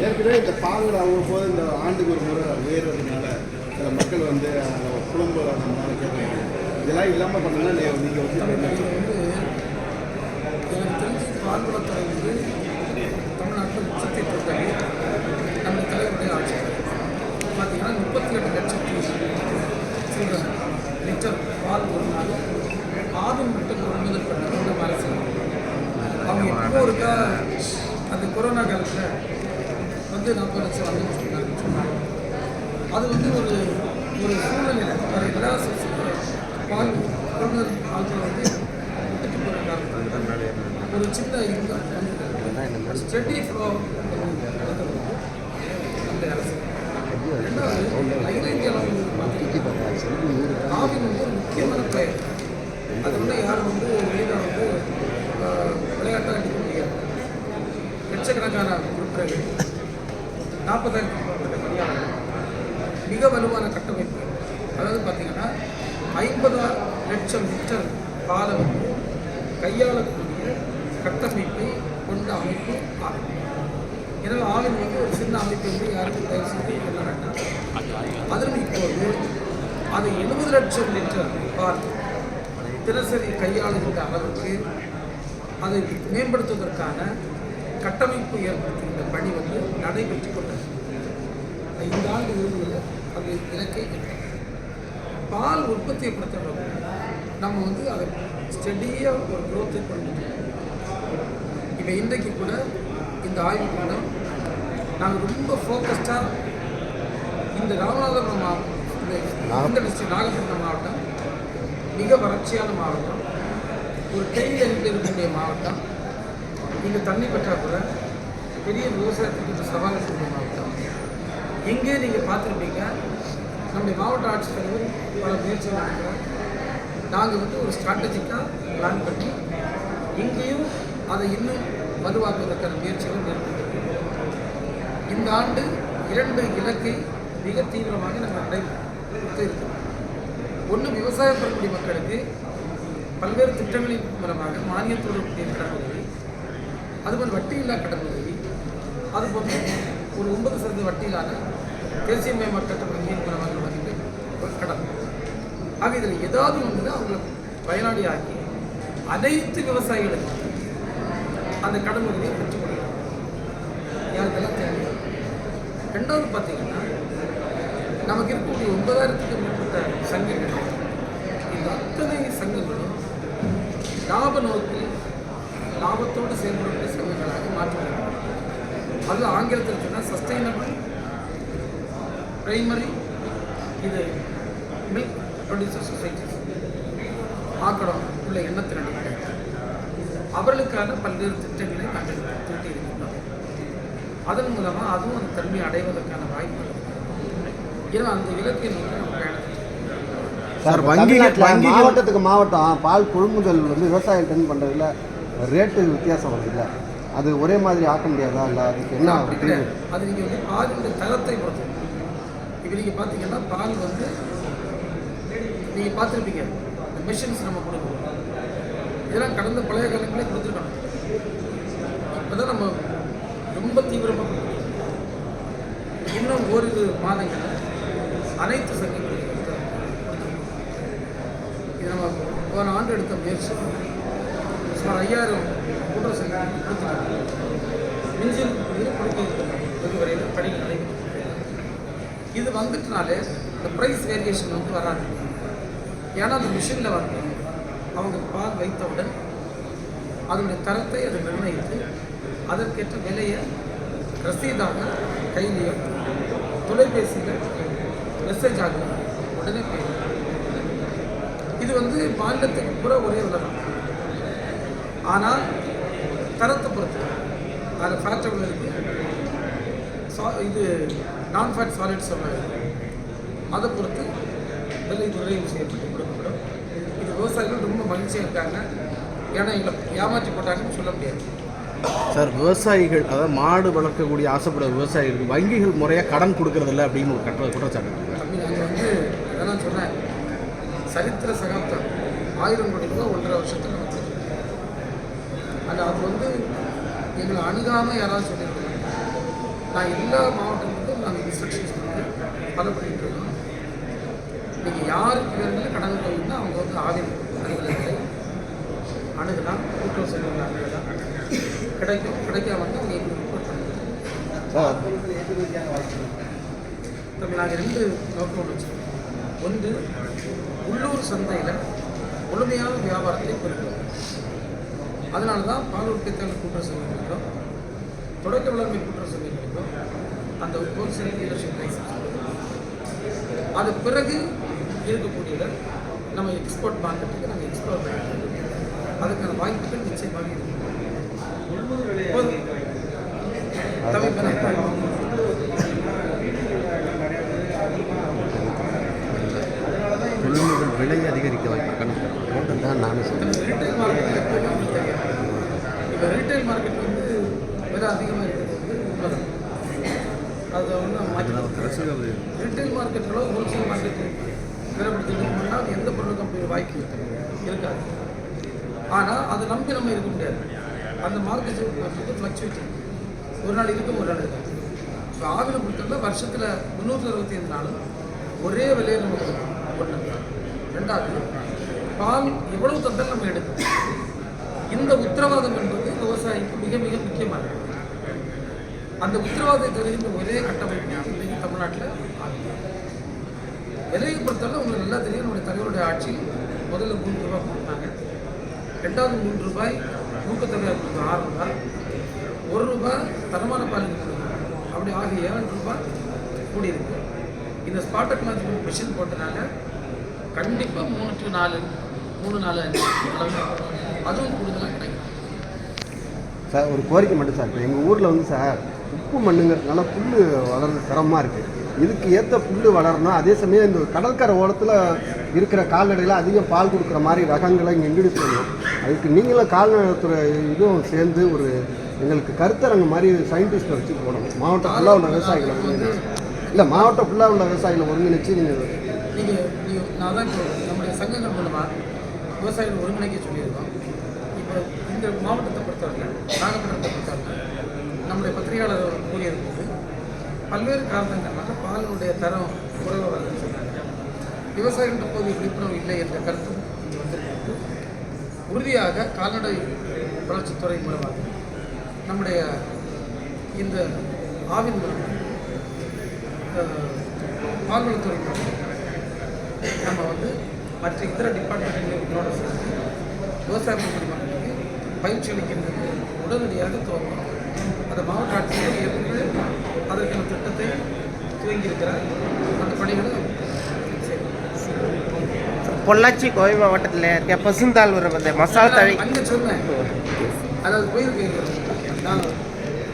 ஏற்கனவே இந்த பால் அவ்வப்போது இந்த ஆண்டுக்கு ஒரு முறை உயர்றதுனால சில மக்கள் வந்து குடும்ப நம்மளால கேட்குறாங்க. இதெல்லாம் இல்லாமல் பண்ணணும்னா நீங்கள் வந்து எனக்கு தெரிஞ்சு பால் வளத்துறை வந்து தமிழ்நாட்டில் உச்சத்தை பொறுத்தவரை நம்ம தலைவருடைய ஆட்சி பார்த்தீங்கன்னா 38 லட்சத்தி சில லிட்டர் பால் ஒரு நாள் 6 லிட்டர் கொள்முதல் பண்ண நம்ம அரசு. அவங்க எப்போ இருக்கா அந்த கொரோனா காலத்தில் வந்து 40 லட்சம் வந்து சொன்னாங்க. அது வந்து ஒரு ஒரு சூழ்நிலை ஒரு எல்லா பால் கொள்முதல் ஆட்கள் வந்து விட்டுட்டு போகிற காலத்தில் ஒரு சின்ன இன்கம் ஸ்டெடி ஃப்ளோ அந்த அரசு. ரெண்டாவது ஐநூற்றி காவின் வந்து ஒரு முக்கியமான பெயர். அது வந்து யாரும் வந்து வெளியில் வந்து விளையாட்டாக எடுக்க முடியாது. லட்சக்கணக்கான உறுப்பினர்கள் 40,000 பணியாளர்கள் மிக வலுவான கட்டமைப்பு. அதாவது பார்த்தீங்கன்னா 50 லட்சம் லிட்டர் பாலை வந்து கையாளக்கூடிய கட்டமைப்பை கொண்ட அமைப்பு ஆகும். எனவே ஆவின் வந்து ஒரு சின்ன அமைப்பு வந்து யாருக்கும் தயவு செய்து கொள்ள வேண்டாம். அதிலும் இப்போது அது 70 லட்சம் லிட்டர் பால் தினசரி கையாளுகின்ற அளவுக்கு அதை மேம்படுத்துவதற்கான கட்டமைப்பு ஏற்படுத்துகின்ற பணி வந்து நடைபெற்று கொண்டது. 5 ஆண்டு இறுதியில் அது இலக்கை பால் உற்பத்தியை பொறுத்தவரை நம்ம வந்து அதை ஸ்டெடியாக ஒரு குரோத்தை கொண்டு இப்போ இன்றைக்கு கூட இந்த ஆய்வு கூட நாங்கள் ரொம்ப ஃபோக்கஸ்டாக இந்த ராமநாதபுரம் மாவட்டம், இந்த டிஸ்ட்ரிக்ட் நாகப்பட்டினம் மாவட்டம் மிக வறட்சியான மாவட்டம், ஒரு டெய்ல் எண்ணில் இருக்கக்கூடிய மாவட்டம், இங்கே தண்ணி பற்றாக்குறை பெரிய விவசாயத்துக்கு சவால் இருக்கக்கூடிய மாவட்டம். எங்கே நீங்கள் பார்த்துருப்பீங்க நம்முடைய மாவட்ட ஆட்சித்தலைவர் பல முயற்சிகள் இருக்கிறோம். நாங்கள் வந்து ஒரு ஸ்ட்ராட்டஜிக்காக பிளான் பண்ணி இங்கேயும் அதை இன்னும் வலுவாக்குவதற்கான முயற்சிகள் மேற்கொண்டிருக்கிறோம். இந்த ஆண்டு 2 இலக்கை மிக தீவிரமாக நாங்கள் நடைபெற்று இருக்கிறோம். ஒன்று, விவசாயம் பெறக்கூடிய மக்களுக்கு பல்வேறு திட்டங்களின் மூலமாக மானியத்தோடு கூடிய கடன் உதவி, அதுபோல் வட்டியில்லா கடன் உதவி, அதுபோல் ஒரு 9% வட்டியிலான தேசியமயமாக்கப்பட்ட வங்கியின் மூலமாக வழங்கிய கடன். ஆக இதில் ஏதாவது ஒன்று அவங்களை பயனாளி ஆக்கி அனைத்து விவசாயிகளுக்கும் அந்த கடன் உதவியை பெற்றுக் கொடுக்கலாம். யாருக்கெல்லாம் தேவை. ரெண்டாவது பார்த்தீங்கன்னா நமக்கு இருக்கக்கூடிய 9,000க்கும் மேற்பட்ட சங்கங்கள், இந்த அத்தனை சங்கங்களும் லாப நோக்கில் லாபத்தோடு செயல்படக்கூடிய சங்கங்களாக மாற்றுகிறார்கள். அது ஆங்கிலத்தில் சொன்னால் சஸ்டைனபிள் பிரைமரி இது மில்க் ப்ரொடியூசர் சொசைட்டிஸ் ஆக்கடம் உள்ள எண்ணத்தின் அடிப்படையில் அவர்களுக்கான பல்வேறு திட்டங்களை நாங்கள் தீட்டியிருக்கின்றோம். அதன் மூலமாக அதுவும் அந்த தன்மையை அடைவதற்கான வாய்ப்பு. ஏன்னா அந்த இலக்கை நோக்கி நம்ம சார் மாவட்டத்துக்கு மாவட்டம் பால் கொள்முதல் வந்து விவசாயம் டென் பண்ணுறதுல ரேட்டு வித்தியாசம் வருது இல்லை, அது ஒரே மாதிரி ஆக்க முடியாதா? இல்லை அதுக்கு என்ன அது நீங்கள் வந்து பாலினுடைய தரத்தை பொறுத்து. இப்போ நீங்கள் பார்த்தீங்கன்னா பால் வந்து நீங்கள் பார்த்துருப்பீங்க இந்த மிஷின்ஸ் நம்ம கொடுக்கணும். இதெல்லாம் கடந்த பழைய காலங்களே கொடுத்துருக்கணும். இப்போ தான் நம்ம ரொம்ப தீவிரமாக கொடுக்கணும். இன்னும் ஓரிரு மாதங்கள் அனைத்து சங்கங்களும் இது நம்ம போன ஆண்டு எடுத்த முயற்சி சுமார் 5000 கூட்டுறவு சங்கங்கள் கொடுத்துருக்காங்க. மிஞ்சில் கொடுக்க வெகு வரையில் பணிகள் நடைபெற்று இது வந்துட்டுனாலே இந்த ப்ரைஸ் வேரியேஷன் வந்து வராது. ஏன்னா அந்த மிஷினில் வந்து அவங்க பால் வைத்தவுடன் அதனுடைய தரத்தை அதை நிர்ணயித்து அதற்கேற்ற விலையை ரசீதாக கையிலையோ தொலைபேசியில் மெசேஜ் ஆகும் உடனே போயிடும். இது வந்து மாநிலத்துக்கு கூட ஒரே விதம். ஆனால் தரத்தை பொறுத்து அதில் ஃபேட் எவ்வளோ இருக்குது, இது நான் ஃபேட் சாலிட் சொல்லுவாங்க, அதை பொறுத்து விலை நிறைவு செய்யப்பட்டு கொடுக்கப்படும். இது விவசாயிகள் ரொம்ப மகிழ்ச்சியாக இருக்காங்க. ஏன்னா எங்களை ஏமாற்றி போட்டாங்கன்னு சொல்ல முடியாது. சார், விவசாயிகள் அதாவது மாடு வளர்க்கக்கூடிய ஆசைப்பட விவசாயிகளுக்கு வங்கிகள் முறையாக கடன் கொடுக்கறதில்ல அப்படின்னு ஒரு குற்றச்சாட்டு. தம்பி, நாங்கள் வந்து இதெல்லாம் சொன்னேன். சரித்திர சகாப்தம் 1000 கோடி ரூபா 1.5 வருஷத்தில் வந்து அது வந்து எங்களை அணுகாமல் யாராவது சொல்லியிருக்காங்க. நான் எல்லா மாவட்டங்களுக்கும் நாங்கள் இன்ஸ்ட்ரக்ஷன்ஸ் வந்து ஃபாலோ பண்ணிட்டு இருக்கோம். நீங்கள் யாருக்கு வேணுங்களும் கடன் போயிருந்தால் அவங்க வந்து ஆவின் அலுவலகத்தை அணுகலாம், கூட்டுறவு சங்கங்கள் அணுகலாம், கிடைக்காம வந்து அவங்க எங்களுக்கு ரிப்போர்ட் பண்ணுறோம். தம்பி நாங்கள் 2 நோக்கம் வச்சுருக்கோம். ஒன்று, உள்ளூர் சந்தையில் முழுமையான வியாபாரத்தை பெருக்கிறோம். அதனால தான் பால் உற்பத்தியாளர் கூட்டுறவு சங்கங்களுக்கும் தொடக்க வேளாண்மை கூட்டுறவு சங்கங்களுக்கும் அந்த ஹோல்சேல் டீலர்ஷிப் லைசன்ஸ். அது பிறகு இருக்கக்கூடியதை நம்ம எக்ஸ்போர்ட் மார்க்கெட்டுக்கு நாங்கள் எக்ஸ்போர்ட் பண்ணுறோம். அதுக்கான வாய்ப்புகள் நிச்சயமாக இருக்கு. கொள்முதல் விலை அதிகரிக்க வாய்ப்பு தான் நானும் சொல்கிறேன். ரீட்டைல் மார்க்கெட்டில் எப்போவுமே உங்களுக்கு தெரியாது. இப்போ ரீட்டைல் மார்க்கெட் வந்து விலை அதிகமாக இருக்கிறது வந்து உண்மைதான். அதை வந்து ரீட்டைல் மார்க்கெட்டோட ஹோல்சேல் மார்க்கெட்டு விலைப்படுத்திட்டோம்னா எந்த பொருள் கம்பெனி வாய்ப்பு இருக்காது. ஆனால் அதை நம்பி நம்ம இருக்க முடியாது. அந்த மார்க்கெட் வந்து ஃப்ளக்சுவேட்டிங், ஒரு நாள் இருக்கும் ஒரு நாள் இருக்காது. இப்போ ஆவினை பொறுத்தவரை வருஷத்தில் 365 நாளும் ஒரே விலையை நம்ம கொடுக்கணும். ஒன்று. ரெண்டாவது, பால் எவ்வளவு தந்தாலும் நம்ம எடுக்கணும். இந்த உத்தரவாதம் என்பது விவசாயிக்கு மிக மிக முக்கியமானது. அந்த உத்தரவாதத்தை தருகின்ற ஒரே கட்டமைப்பு இன்றைக்கு தமிழ்நாட்டில் ஆகும். விலையை பொறுத்தவரை உங்களுக்கு நல்லா தெரியும். நம்முடைய தலைவருடைய ஆட்சியில் முதல்ல 3 ரூபாய் கொடுத்தாங்க. 2வது 3 ரூபாய் ஊக்கத்தொகை 6 ரூபாய், 1 ரூபாய் தரமான பாலுக்கு கொடுக்கணும். அப்படி ஆகிய 7 ரூபாய் கூடியிருக்கு. இந்த ஸ்பாட் டெக்னாலஜி மிஷின் போட்டனால கண்டிப்பாக 3 to 4, 3, 4, 5 அளவு அதுவும் கூடுதலாக கிடைக்கும். சார் ஒரு கோரிக்கை மட்டும் சார், இப்போ எங்கள் ஊரில் வந்து சார் உப்பு மண்ணுங்கிறதுனால புல் வளர்றது சிரமமாக இருக்குது. இதுக்கு ஏற்ற புல் வளரணும். அதே சமயம் இந்த கடற்கரை ஓரத்தில் இருக்கிற கால்நடையில் அதிகம் பால் கொடுக்குற மாதிரி ரகங்களை இங்கே இன்ட்ரடியூஸ் பண்ணணும். அதுக்கு நீங்களும் கால்நடைத்துறை இதுவும் சேர்ந்து ஒரு எங்களுக்கு கருத்தரங்கு மாதிரி சயின்டிஸ்ட்டை வச்சு போடணும். மாவட்டம் ஃபுல்லாக உள்ள விவசாயிகளை இல்லை மாவட்டம் ஃபுல்லாக உள்ள விவசாயிகளை ஒருங்கிணைச்சு நீங்கள் நான் தான் இப்போ நம்முடைய சங்கங்கள் மூலமாக விவசாயிகள் ஒருங்கிணைக்க சொல்லியிருக்கோம். இப்போ இந்த மாவட்டத்தை பொறுத்தவரை நாகப்பட்டினத்தை பொறுத்தவரை நம்முடைய பத்திரிகையாளர் கூறியிருக்கும்போது பல்வேறு காரணங்களாக பாலினுடைய தரம் குறைவாக வருதுன்னு சொன்னாங்க. விவசாயிகிட்ட போது விழிப்புணர்வு இல்லை என்ற கருத்தும் இங்கே வந்திருக்கிறது. உறுதியாக கால்நடை வளர்ச்சித்துறை மூலமாக நம்முடைய இந்த ஆவின் பால்வளத்துறை நம்ம வந்து மற்ற இதர டிபார்ட்மெண்ட்களோட சேர்ந்து விவசாய மக்களுக்கு பயிற்சி அளிக்கின்றது உடனடியாக துவங்கும். அந்த மாவட்ட ஆட்சியர் ஏற்கனவே அதற்கான திட்டத்தை துவங்கியிருக்கிறார். அந்த பணிகளை பொள்ளாச்சி கோவை மாவட்டத்தில் இருக்க பசுந்தால் ஒரு மசாலா தழை அங்கே சொன்னேன். அதாவது போயிருக்கேன் நான்